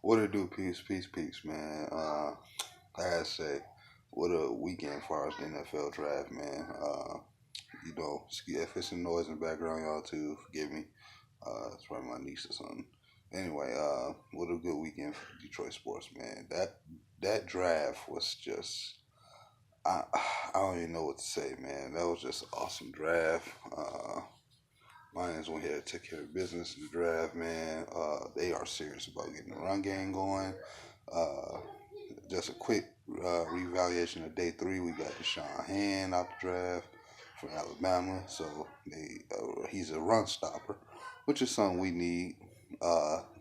What it do? Peace, peace, peace, man. I gotta say, what a weekend for us the NFL draft, man. If it's some noise in the background, y'all too, forgive me. It's probably my niece or something. Anyway, what a good weekend for Detroit sports, man. That draft was just, I, I don't even know what to say, man. That was just an awesome draft. Lions went ahead and took care of business in the draft, man. They are serious about getting the run game going. Uh, just a quick reevaluation of day three. We got Deshaun Hand out the draft from Alabama, so he's a run stopper, which is something we need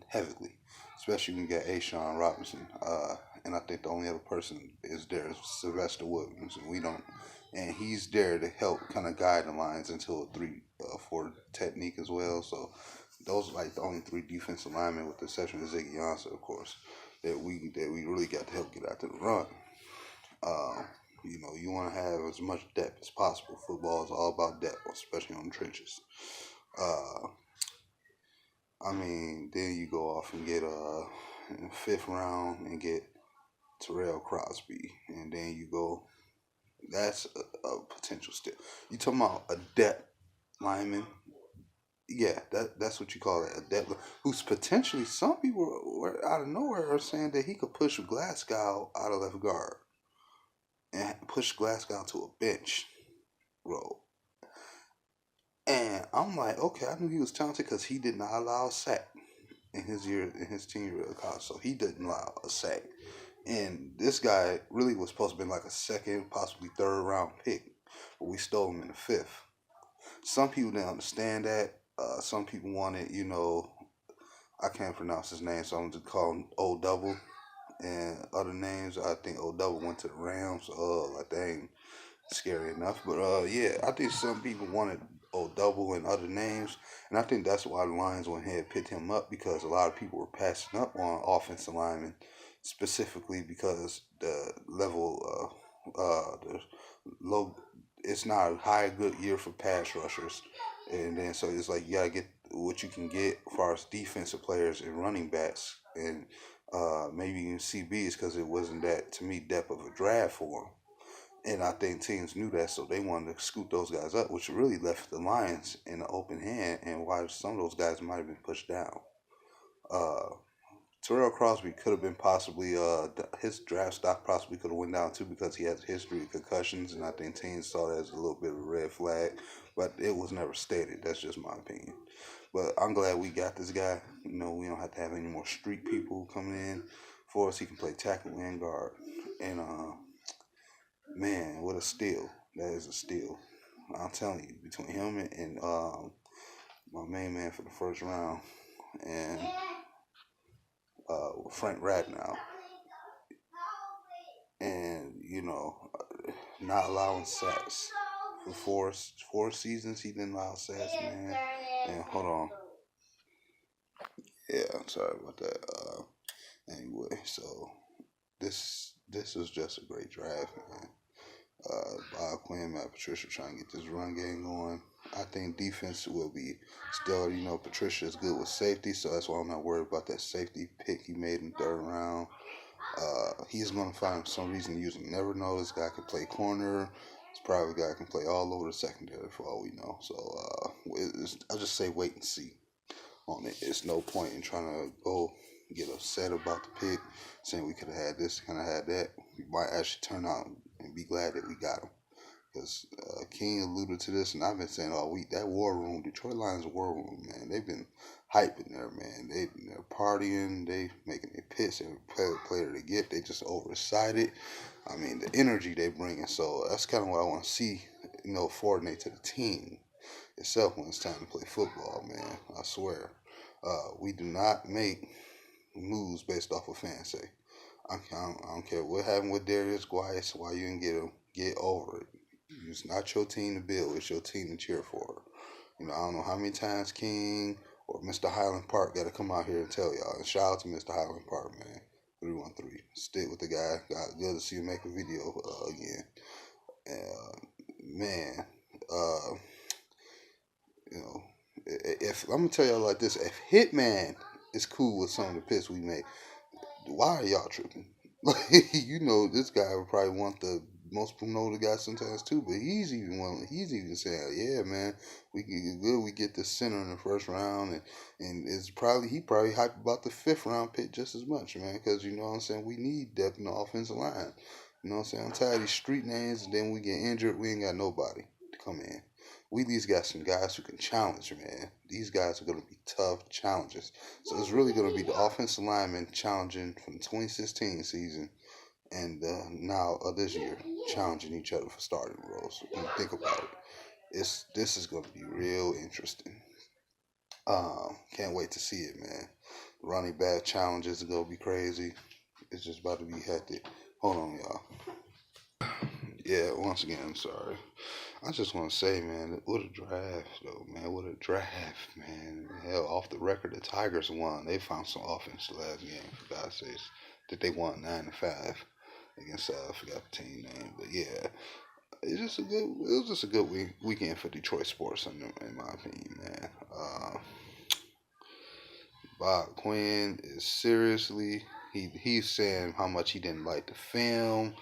heavily, especially when you got Ashawn Robinson. And I think the only other person is there is Sylvester Williams, and we don't. And he's there to help kind of guide the Lions into a 3-4 technique as well. So those are like the only three defensive linemen, with the exception of Ziggy Ansah, of course, that we really got to help get out to the run. Uh, you want to have as much depth as possible. Football is all about depth, especially on the trenches. Uh, then you go off and get in the fifth round and get Terrell Crosby, and then you go. That's a potential still. You talking about a depth lineman? Yeah, that's what you call it, a depth. Who's potentially, some people were out of nowhere are saying that he could push Glasgow out of left guard and push Glasgow to a bench role. And I'm like, okay, I knew he was talented because he did not allow a sack in his tenure at college, so he didn't allow a sack. And this guy really was supposed to be like a second, possibly third round pick, but we stole him in the fifth. Some people didn't understand that. Some people wanted, I can't pronounce his name, so I'm just call him O Double. And other names, I think O Double went to the Rams. Like that ain't scary enough. But yeah, I think some people wanted O Double and other names, and I think that's why the Lions went ahead and picked him up, because a lot of people were passing up on offensive linemen, specifically because the level, the low, it's not a high good year for pass rushers, and then so it's like you gotta get what you can get as far as defensive players and running backs, and maybe even CBs, because it wasn't that, to me, depth of a draft for them. And I think teams knew that, so they wanted to scoop those guys up, which really left the Lions in an open hand, and why some of those guys might have been pushed down. Uh, Terrell Crosby could have been possibly his draft stock possibly could have went down too, because he has a history of concussions, and I think teams saw that as a little bit of a red flag, but it was never stated. That's just my opinion. But I'm glad we got this guy. We don't have to have any more street people coming in for us. He can play tackle and guard, and man, what a steal! That is a steal. I'm telling you, between him and my main man for the first round, and Frank Ragnow, and not allowing sacks for four seasons. He didn't allow sacks, man. And hold on, yeah, I'm sorry about that. Anyway, so this was just a great draft, man. Bob Quinn, Matt Patricia trying to get this run game going. I think defense will be still. Patricia is good with safety, so that's why I'm not worried about that safety pick he made in the third round. He's going to find some reason to use him. Never know. This guy can play corner. This probably guy can play all over the secondary for all we know. So I'll just say wait and see on it. It's no point in trying to go get upset about the pick, saying we could have had this, kind of had that. We might actually turn out and be glad that we got him. Because King alluded to this, and I've been saying all week, that war room, Detroit Lions war room, man, they've been hyping there, man. They're partying, they making their pits every player they get. They just overexcited. The energy they bring, and so that's kind of what I want to see, coordinate to the team itself when it's time to play football, man. I swear. We do not make moves based off of fans say. I don't care what happened with Darius Guice, why you didn't get him. Get over it. It's not your team to build. It's your team to cheer for. I don't know how many times King or Mr. Highland Park got to come out here and tell y'all. And shout out to Mr. Highland Park, man. 313. Stick with the guy. Good to see you make a video again. Man, uh, if I'm gonna tell y'all like this, if Hitman is cool with some of the picks we make, why are y'all tripping? Like, this guy would probably want the most promoted guy sometimes too, but he's even saying, yeah, man, we get good. We get the center in the first round, and he probably hyped about the fifth round pick just as much, man, because you know what I'm saying, we need depth in the offensive line. You know what I'm saying? I'm tired of these street names, and then we get injured, we ain't got nobody to come in. We at least got some guys who can challenge, man. These guys are going to be tough challenges. So it's really going to be the offensive linemen challenging from the 2016 season and now this year challenging each other for starting roles. When you think about it, this is going to be real interesting. Can't wait to see it, man. Running back challenges are going to be crazy. It's just about to be hectic. Hold on, y'all. Yeah, once again, I'm sorry. I just want to say, man, what a draft, though, man. What a draft, man. Hell, off the record, the Tigers won. They found some offense the last game, for God's sakes. That they won 9-5 against, I forgot the team name. But yeah, it was just a good weekend for Detroit sports, in my opinion, man. Bob Quinn is seriously, he's saying how much he didn't like the film.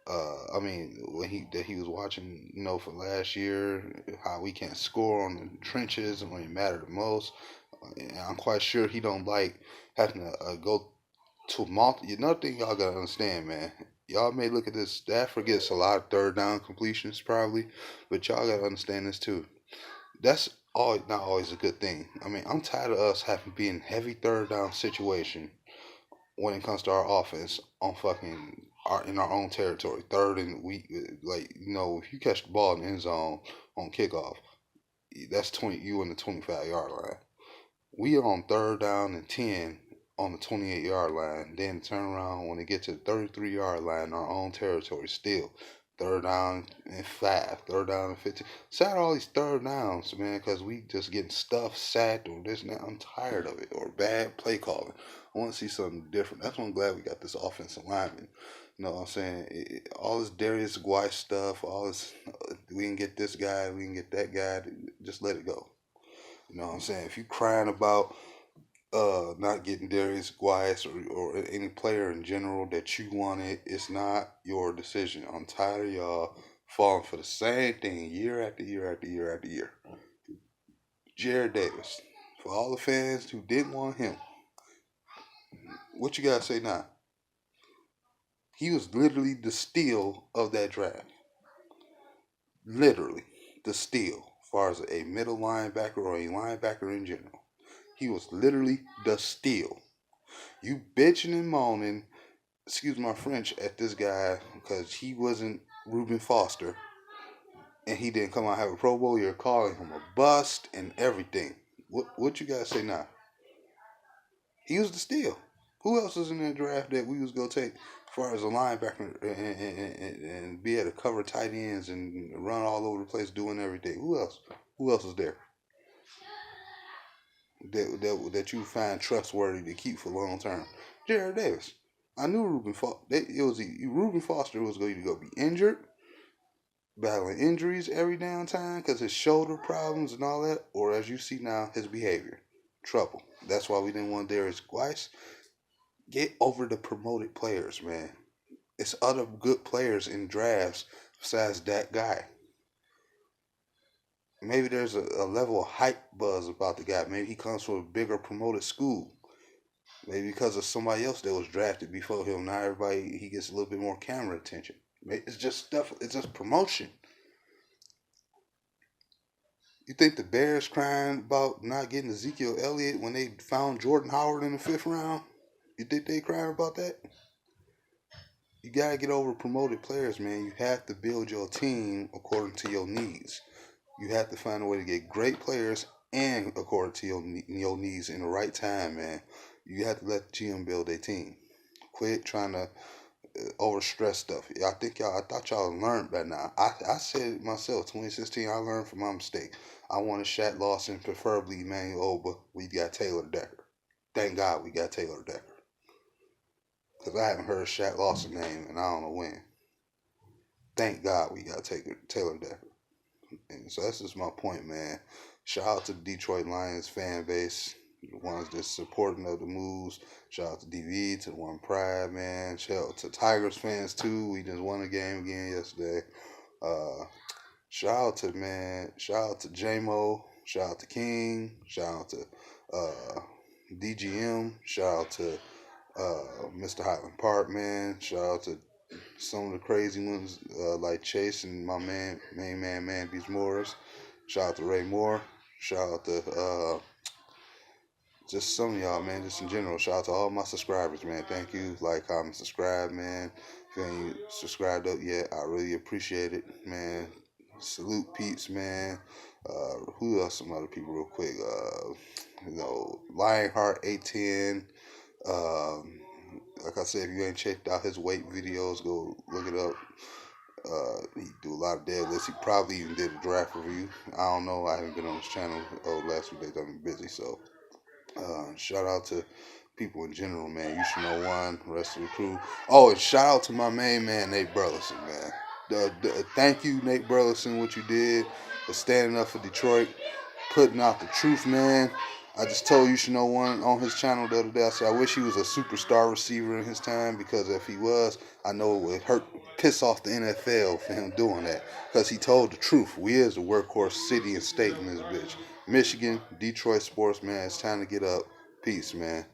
I mean, when he was watching, for last year, how we can't score on the trenches and when it mattered the most. And I'm quite sure he don't like having to go to multi. Another thing y'all gotta understand, man. Y'all may look at this. Stafford gets a lot of third down completions probably, but y'all gotta understand this too. That's all not always a good thing. I mean, I'm tired of us having being heavy third down situation when it comes to our offense on in our own territory, third and we if you catch the ball in the end zone on kickoff, that's 20 you in the 25-yard line. We are on third down and 10 on the 28-yard line. Then turn around when they get to the 33-yard line in our own territory still. Third down and 5, third down and 15. Sad all these third downs, man, because we just getting stuff sacked or this and that. I'm tired of it. Or bad play calling. I want to see something different. That's why I'm glad we got this offensive lineman. You know what I'm saying? All this Darius Guice stuff, all this, we can get this guy, we can get that guy. Just let it go. You know what I'm saying? If you crying about not getting Darius Guice or any player in general that you wanted, it's not your decision. I'm tired of y'all falling for the same thing year after year after year after year. Jarrad Davis, for all the fans who didn't want him, what you gotta say now? He was literally the steal of that draft. Literally the steal, as far as a middle linebacker or a linebacker in general. He was literally the steal. You bitching and moaning, excuse my French, at this guy because he wasn't Reuben Foster and he didn't come out and have a Pro Bowl. You're calling him a bust and everything. What you guys say now? He was the steal. Who else was in that draft that we was gonna take as far as a linebacker and be able to cover tight ends and run all over the place doing everything? Who else? Who else was there that you find trustworthy to keep for long term? Jarrad Davis. I knew Reuben Foster was going to go be injured, battling injuries every damn time because his shoulder problems and all that, or as you see now, his behavior. Trouble. That's why we didn't want Darius Guice. Get over the promoted players, man. It's other good players in drafts besides that guy. Maybe there's a level of hype buzz about the guy. Maybe he comes from a bigger promoted school. Maybe because of somebody else that was drafted before him. Now he gets a little bit more camera attention. It's just stuff. It's just promotion. You think the Bears crying about not getting Ezekiel Elliott when they found Jordan Howard in the 5th round? You think they crying about that? You gotta get over promoted players, man. You have to build your team according to your needs. You have to find a way to get great players and according to your needs in the right time, man. You have to let the GM build their team. Quit trying to overstress stuff. I thought y'all learned by now. I said it myself, 2016, I learned from my mistake. I wanted Shaq Lawson, preferably Emmanuel Oba. We got Taylor Decker. Thank God we got Taylor Decker. Because I haven't heard Shaq Lawson's name and I don't know when. Thank God we got Taylor Decker. And so that's just my point, man. Shout out to the Detroit Lions fan base. the ones that's supporting of the moves. Shout out to DV, to the One Pride, man. Shout out to Tigers fans too. We just won a game again yesterday. Uh, shout out to J-Mo, shout out to King, shout out to DGM, shout out to Mr. Highland Park, man. Shout out to some of the crazy ones like Chase and my main man Beach Morris. Shout out to Ray Moore. Shout out to just some of y'all, man. Just in general. Shout out to all my subscribers, man. Thank you. Like, comment, subscribe, man. If you ain't subscribed up yet, I really appreciate it, man. Salute Peeps, man. Who else? Some other people, real quick. Lionheart 810. Like I said, if you ain't checked out his weight videos, go look it up. He do a lot of deadlifts. He probably even did a draft review. I don't know. I haven't been on his channel last few days. I've been busy. So shout out to people in general, man. You should know one. Rest of the crew. Oh, and shout out to my main man Nate Burleson, man. Thank you, Nate Burleson, what you did for standing up for Detroit, putting out the truth, man. I just told You Should Know One on his channel the other day. I said I wish he was a superstar receiver in his time, because if he was, I know it would piss off the NFL for him doing that, because he told the truth. We is a workhorse city and state in this bitch. Michigan, Detroit sports, man. It's time to get up. Peace, man.